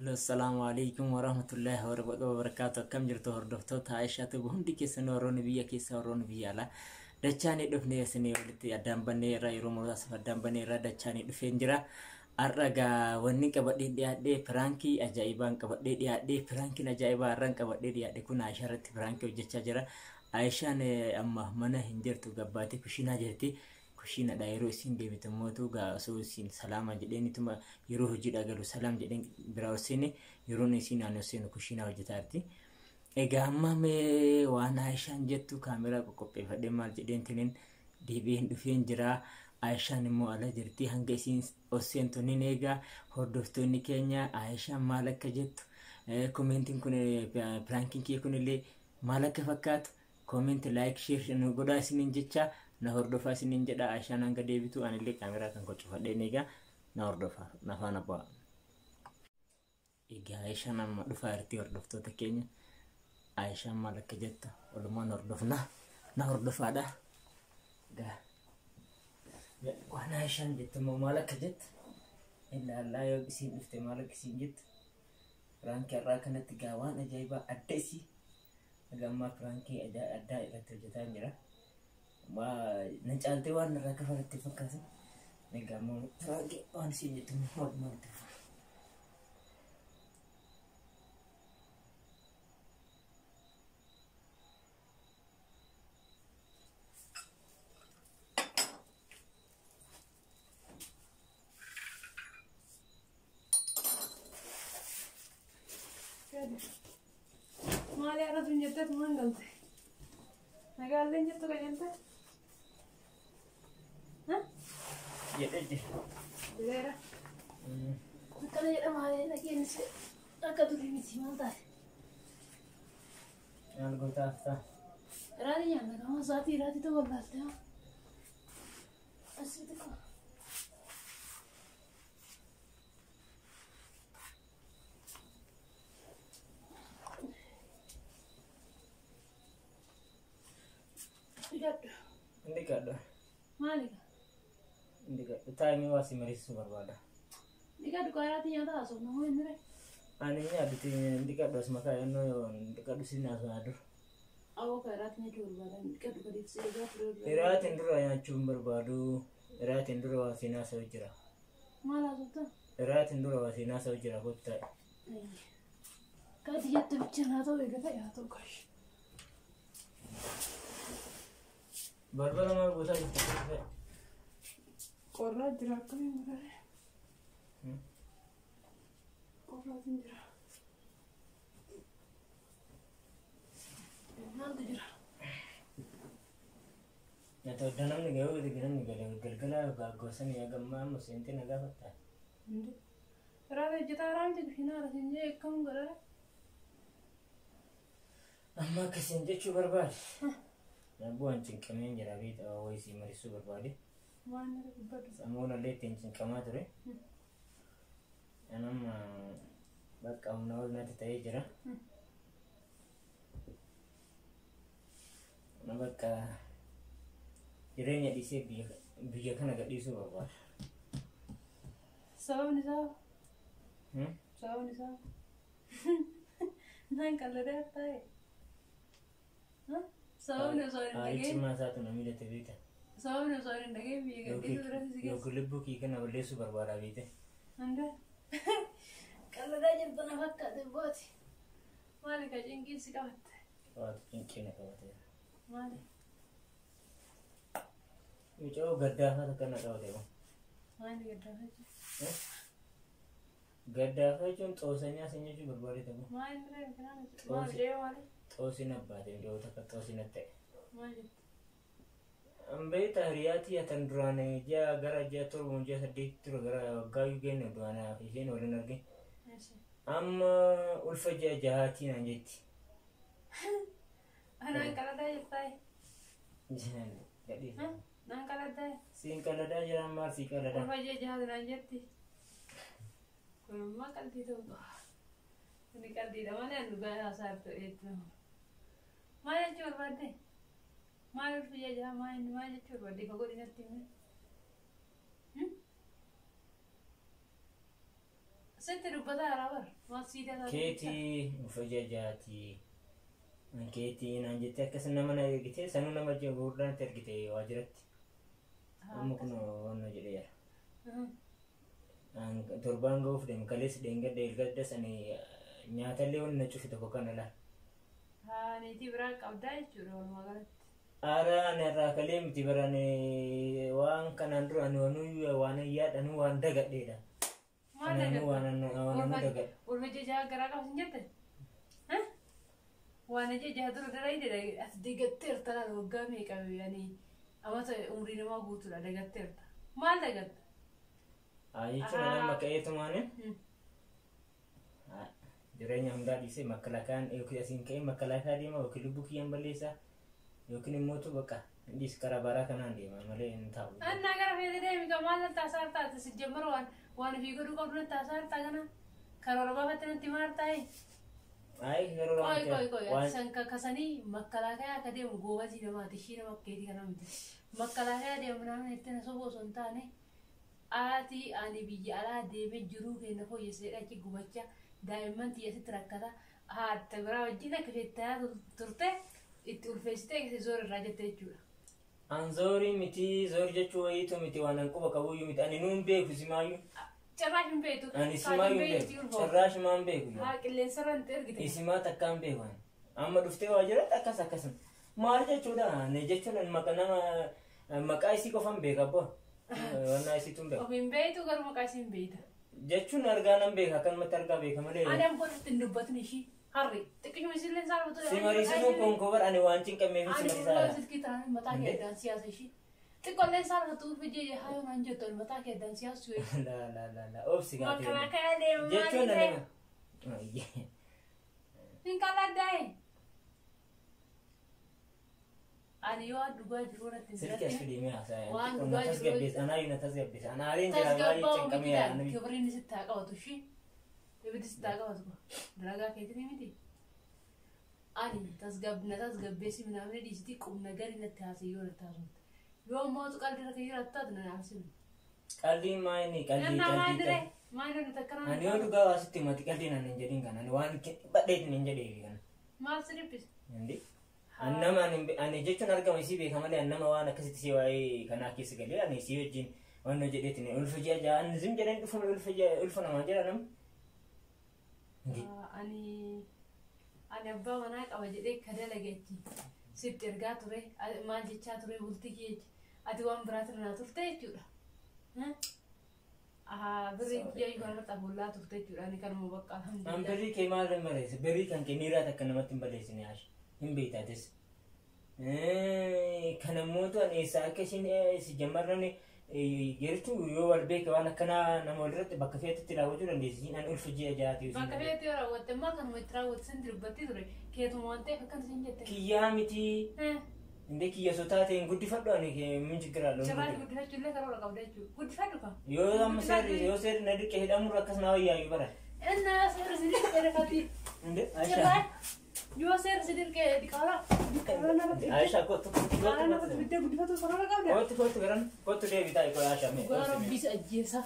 Assalamualaikum warahmatullahi wabarakatuh. Kam jirtu hordoftoota Aishaatu hundi keessan warroonni biyya keessa warroonni biyya alaa dachaanii dhufnee isinii walitti addaan banneerra yeroo muraasaaf addaan banneerra dachaanii dhufeen jira. Har'a wanni qabadhee dhiyaadhee piraankii ajaa'ibaan qabadhee dhiyaadhee piraankiin ajaa'ibaa har'aan qabadhee dhiyaadhe kun Aishaa irratti piraankii hojjechaa jira. Aishaan amma mana hin jirtu gabbaatee kushiinaa jirti. Kushina da yeroo isin deebitu mootu gaasoo isin salaama jedheenituma yeroo hojiidha galu salaam jedheen biraa osine yeroo isin naannoo seenu kushina hojjetaarti. Egaa amma mee waan Aishaan jettu kaameraa qoqqopheeffadhee maal jedheen tinin deebiin dhufeen jira. Aishaan immoo ala jirti hanga isin oseentonin egaa hordoftoonni keenya Aishaan maal akka jettu komentiin kun prankiin kee kunillee maal akka fakkaatu comment like share nu godhaa isiniin jecha. Na hordofaa isiniin jedha Aishaan hanga deebitu anillee kaameraa kan qoqqoofadhee egaa na hordofaa na faana bu'aa. Egaa Aishaan amma dhufaa jirti hordoftoota keenya. Aishaan maal akka jettu walumaan hordofna na hordofaadha. Egaa waan Aishaan jettu immoo maal akka jettu ilaalaa yoo isin dhufte maal akka isin jettu piraankii irraa kanatti gaa waan ajaa'ibaa adda isii egaa amma piraankii addaa irratti hojjetaa jira. Nancaaltee waan irraa kafalatti fakkaatu egaa immoo piraankii waan isin jettu walumaan dhufa. Maali arra tunjette tuman galte. Nagaalleen jettu qajeelte. Jedhe Direera. Akkana jedha maali dhageenyise akka durii miti maal taate. maal gootaaf ta'a. Raati nyaanna kama sa'aatii raati ta'uu wallaalte haa. Asitti koo. Indi kadha. Maalika? Indi kadha. Taa'imni waa si mariisisuu barbaada. Dika dukaaraati nyaata haasofna moo hin ture? Ani nyaadduti indi kadha as makaa yennoo indi kadhu si naasoo dur. Awoo kaaraati nyaachuu barbaadan dika dukadiif si eegaa ture. Iraatiin dura nyaachuun barbaadu. Iraatiin dura waa si naasoo jira. Maal haasofta? Iraatiin dura waa si naasoo jira kottaa. Kaati jette bicha naa ta'u eegata yaa ta'u kaash. Barbara maal gootaa jirtu? Qorraa jira akkamiin murare? Qorraatiin jira. Maaltu jira? Nyaata adda namni gahuu namni galgala gaaggoosanii hagammaa amma seentee nagaa fattaa. Raata hojjetaa raamti bifinaara siin jee eekkamuun godhara. Amma akkasiin jechuu barbaade. Bu'aan cinqameen jira beektaa waa isii mariisuu barbaade. Waan nira dubbadhu. Sammuun illee ittiin cinqamaa ture. Anamma bakka humna ol natti ta'ee jira. Ana bakka jireenya dhiisee biyya kana gadhiisuu barbaada. Sababni isaa? Sababni isaa? Naan qalladee taa'e. Sababni osoo hin dhageen. Cimmaa isaatu na miidhate beektaa. Sababni osoo hin dhageen biyya gadhiisuu biratti si geessa. Yookiin lubbuu kee kana balleessuu barbaada beekte. Handa qalladaa jirtu na fakkaate booti. Maali ka cinqiin si qabatte? Waatu cinqii na qabate. Maali? Mucoo gaddaafa takka na qabate. Maali gaddaafa jechuun? Gaddaafa jechuun xoosanii asin jechuu barbaade ta'u. Maali bira kanaan maali jee maali? Xoosin abbaate yoo takka xoosin ta'e. Maali jettu? Beektaa hiriyaatii atan duraan ji'a gara ji'a torban ji'a saddeetti ture gara waggaa yuugeen du'anaa fi isheen waliin argin. Amma ulfa ji'a jahaatii naan jetti. Anaan qaladaa jirtaayi. Gadhiisa. Naan qaladaa. Siin qaladaa jiran maal sii qaladaa? Ulfa ji'a jahaati naan jetti. Kun ammaa qalbii ta'u qaba. Kuni qalbiidha malee an dhugaa haasaa ta'eetti. Maal jechuu barbaadde? Maal ulfa ji'a jahaa maal jechuu barbaadde ka godhinatti hime? ست دبتها رابر ما سيدها كيتي وفجاجاتي كيتي نانجتي كسنا من يرجتي سنونا ما جبورنا ترجتي واجرت ممكن وانا جريا تربان غوف دم كليس دينغ ديلغد سني نياتلي ونشوف تكوكنا لا ها نيتي براك أبداي شو ما قالت ara nera kalim tibarane wang kanandro anu wana yat anu wan dagat deda ما دقت wana dagat والمجي جا قراقة سنجت ها وانا جي جا دور دراي دراي أصدقت ترى الوقامي كم يعني أما عمري ما قلت له دقت ترى ما دقت ayi cuma nama kayak itu mana jiranya enggak bisa makalakan kita singkai makalaka dia mau kelubuki yang balesa يمكن يموتوا بقى عندي سكرة براكة عندي ما لين تاو أنا أقرأ في ذي ميكا مال التاسار تا تسجمر وأنا في كل قبل التاسار تا كنا كرر بابا تنتمار تاي أي كرر كوي سانكا كساني مكلاكا كده مغوا زي ما تشير ما كيدي كنا مدي مكلاكا ده منام نتنا سبوا سنتانه آتي أنا بيجي على ده بجرو كنا هو يصير أكيد غواتشا دائما تيجي تركضا هاد تبرا وجينا كفيتا ترته الفيستيك زور الراجل تيجوا أنزوري متي زور جتوا يتو متي وانا كوبا كابوي متي أنا نوم بيك سمايو شراش من بيتو أنا سمايو بيك شراش ما بيك ها كل سرن ترجع اسمها تكام بيك وان أما دفتي واجرت أكاسن ما أرجع شودا نجتوا المكان مكايسي كفام بيك أبو وانا يسيتون بيك ومن بيتو غير مكاسين بيتا جتوا نرجعنا بيك هكذا مترجع بيك مالي أنا أقول تندبت نشي هري تكش مسيلين صار بتوع سيماري سيسو كونكوبر أنا وانشين كمية أنا سيماري بقول سارة لك كده متى كده سياسة شيء تقول لي صار هتقول في جي هاي ما نجت متى كده سياسة شوي لا أوبسي ما قاعد كنا كده جتوا ما أنا من كلا داي أنا يواد دبي جرونا سيرك تنزل أشفي دي أنا وان كنا دبي تسجل بس أنا يونا تسجل بس أنا أرين جرا تسجل غاي باو كمية كده أنا كبرين ستة كده شيء يبدي ستة كده درجة كده نمدي أنا تسجل بس من أمري دي ستي كم نجاري نتحاسيو نتحاسون يوم ما تقال لك يلا تادنا نعسين قلبي ما إني قلبي أنا ما قلبي أدري ما أنا نتكلم أنا يوم تقول واسطة ما تقلدي ننجرين كان أنا وان بديت ننجري كان ما أصير بس عندي أنا جيت نرجع مسي بيه كمان أنا وأنا كسيت سواي كنا كيس قليل أنا سوي جين وأنا جديتني ألفجع جا أنا زين جرين ألفنا ألفنا ما جرا نم أنا أبغى مناك أو جديك كذا لقيتي سبت إرجع تري ما جيت تري قلت كيج أدوام براتنا تلتي ها بري جاي وانا تقول لا تلتي أنا كان مبقى الحمد أم لله بري كمال مريس بري كان كنيرة تكنا ما تنبليسني عاش هم بيتاتس كان موتو أن إساكشين سجمرني يرتو يوال بيك وأنا كنا نمولرت بكفيت تلاوجو لنديسين أن ألفجع جاتي ما كفيت يورا وتما كان متراود سندر بتدري كيتو مانتي فكان سنجت كيامتي عندك يا سوتاتي غودي فدوني من جكرا شباب قلت لك جل كرو لك ودايتو قلت فدوكا يو أم سير نديك هيدا مركز ناوي يا يبرا أنا سير سيدي كرفتي عندك شباب يو سير سيدي كي ديكارا عايشة كوت أنا بدي فدو كرو لك ودا كوت ده بتاعي كوي عايشة مي ربي سأجيسا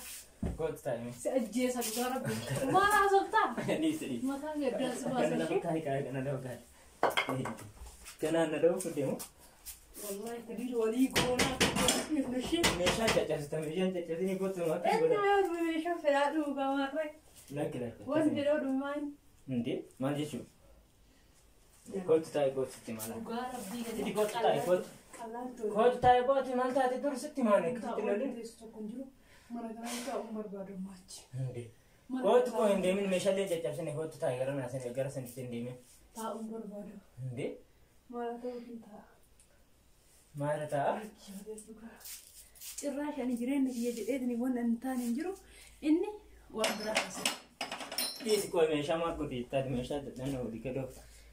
كوت تايمي سأجيسا يا ربي ما أنا زبطة نيسري ما كان يبدأ سباسة كنا شيء بكاي كاي كنا لو كاي كنا ندو فديمو والله كبير ولي كونا نشيل ميشا جاجا ستميشا جاجا ني كوت ما كاي أنا يا ربي شوف فلاتو كمان لا وين بيرو دومان ندي ما جيشو كوت تاي كوت ستي مالا ربي دي كوت تاي كوت الله كوت تاي كوت مالتا تدور ستي مالا كتلولي ندي كوت كو هندي من ميشا لي جاجا سني كوت تاي غرنا سني غرا سني تندي مي ندي مالتا ጭራሽ እኔ ጅሬን እየጀደኝ ወን እንታን እንጅሩ እኔ ወርብራስ دي سكوي ميشا ما كوت يتاد ميشا دنا ودي كدو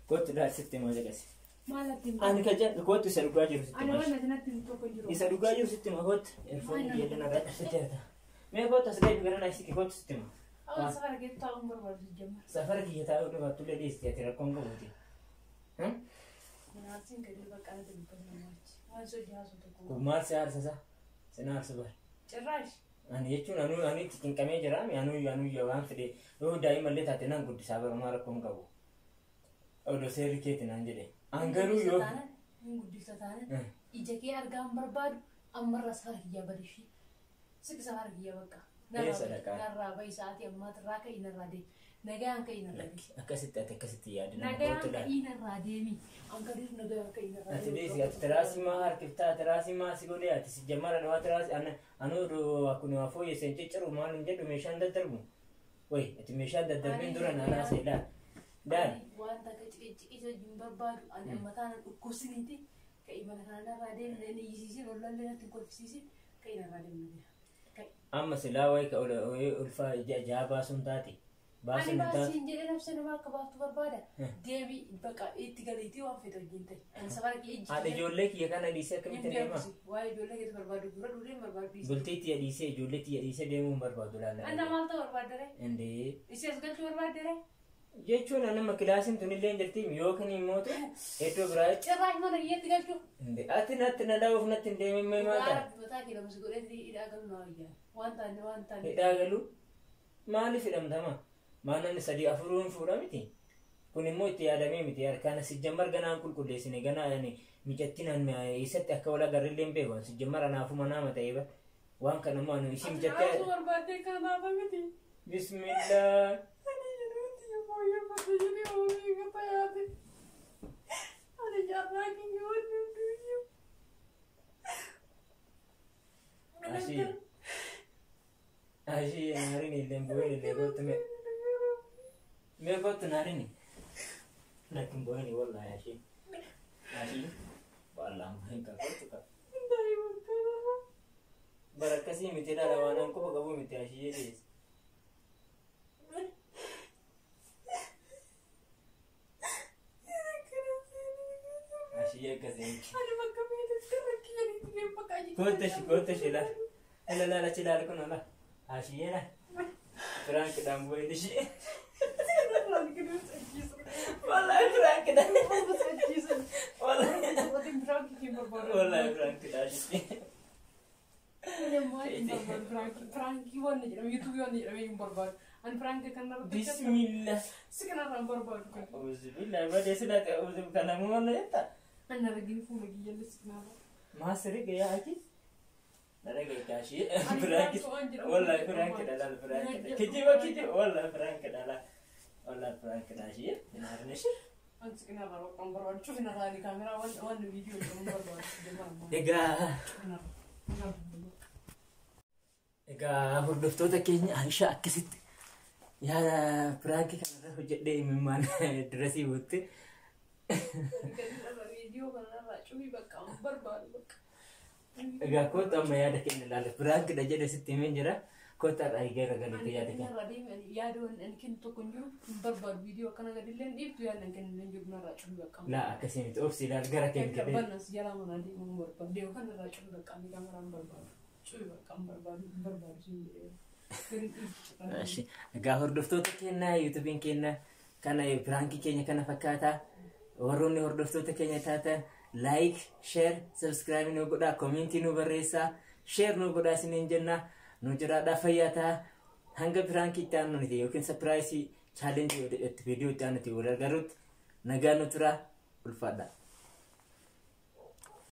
كوت دا ستي ما جاكس ማለት أنا كجا كوت سرقا جرو ستي انا ما وانا تنت توكنجرو يسرقا جرو ستي ما كوت الفون يدنا دا ستي مي كوت اسغاي غرنا سيكي كوت ستي ما اول سفر جيت تاون بربر جمع سفرك يتاو دو باتو دي ستي ترى كونغو ودي هم من عارفين كده بقى انا تبقى ما سو جهاز تكون وما سعر سسا سنار سبا ጭራሽ Ani jechuun ani xiqqinqamee jira anu waan fide yoo daa'imallee taate nan guddisaa barumaa rakkoon qabu. Odoo seerri keetti naan jedhe. Angaruu yoo hin guddisa taane ija kee argaa hin barbaadu ammarra saara kiyyaa badishii siqisa saara kiyyaa bakka. Narraa bahi sa'aatii ammaarraa ka'ii narraa deemi. Nagaan ka'ii narraa deemi. Akkasitti yaadina. Nagaan ka'ii narraa deemi. Angarii nagaan ka'ii narraa deemi. Ati tiraasii maa harkiftaa tiraasii maa si godhee ati si jammara dhawaa tiraasii anuu akkuma fooyyeseen cicciru maal hin jedhu meeshaan daddarbu. Wayi ati meeshaan daddarbiin dura naanaa seelaa. Daal. Wanta akka ciqiciqisa hin barbaadu ani mataan dhukkubsiniiti ka'ii mana kanarraa deemi na inni iyyisiisin ollallee natti kolfisiisin ka'ii narraa deemi. Amma silaa wayi ka ulfaa ijaa baasuun taati. Ani baasiin jedhee nafsa namaa akka baaftu barbaada. Deebii bakka itti galiitii waan fedha wajjin ta'e. Ani safara kee ejji. Haadha ijoollee kiyya kana dhiisee akkamitti deema? Waa'ee ijoollee keetti barbaadu dura durii barbaadu. Bultii itti dhiisee ijoollee itti dhiisee deemuun barbaadu laala. Anta maal ta'u barbaadare? Indee. Isee as galchuu barbaadare? Jechuun nama kilaasiin tunillee jirti yookiin immoo iddoo biraa. Cirraash mana kiyyaatti galchuu. Indee ati natti na dhahuuf natti hin deemee maal ta'a? Mataa kee lamas godhee hidhaa galu naa wayyaa. Waan taane. Hidhaa galu maaliif hidhamtama? Maanaan sadii afuruun fuudha miti. Kun immoo itti yaadamee miti. Kana sijjammar ganaan qulqulleessine ganaa mijattinaan eessatti akka wal agarrillee hin beeku. Sijjammar anaafuu manaa ta'ee waan kana immoo anu isin mijattee. Ati barbaadee kanaaf miti. Bismillah. Ani jedhuuti yommuu yemmuu jedhee oomishee gata yaate. Ani jaarraa kiyya waan hunduuyyuu. Ashii naarin illee bu'ee illee gootume. Me kottu narini nakin bohani wallahi ashi wallah hinka kottu ka barakasi miti dala wanan ko gabu miti ashi yedes ashi yekase Ani bakka beetes kiyani tige pakaji. kotte shi la chilal kono la ashi yena Frank dambo edishi Wallahi Frank dah. Wallahi Frank dah. Frank iwan ni jadi YouTube iwan ni jadi yang berbar. An Frank kan nak. Bismillah. Sekarang orang berbar kan. Bismillah. Berarti sudah tahu kana mo na yata. An lagi phone lagi yang sekarang. Masri gaya aja. Naraga kashi. Frank. Wallahi Frank dah Frank. Kiji wallahi Frank dah. Wallahi Frank dah sih. Benar ni sih. An sekarang orang berbar. Cuci nak di kamera wan video yang berbar. Egaa hordoftoota keenya Aisha akkasitti yaada piraanki kanarra hojjedhee imimmaan dirasii buutte. Egaa kootu amma yaada keenya ilaala. Piraankidha jedhe sitti himeen jira. Kootu har'a gara galate yaada keenya. Yaadon kan tokko hin jiru hin barbaadu viidiyoo akkana gadillee dhiibtu yaadan kan hin jiru narraa cumbi baqqamu. Laa akkasii miti obsi ilaal gara keenya jedhee. Bannas jalaa manaa deemuu hin barbaadu. Deemu kan narraa cumbi baqqamu kameraan barbaadu. Cumbi baqqamu barbaadu hin barbaadu sun jedhee. Egaa hordoftoota keenya yuutuubiin keenya kana piraankii keenya kana fakkaata. Warroonni hordoftoota keenya taatan like, share, subscribe nu godhaa, comment nu barreessaa, share nu godhaa isiniin jenna. Nu jiraadhaa fayyaa ta'a. Hanga piraankii itti aanu nuti yookiin sapiraayisii chaalenjii viidiyoo itti aanu nuti wal argarutti nagaa nu tura ulfaadha.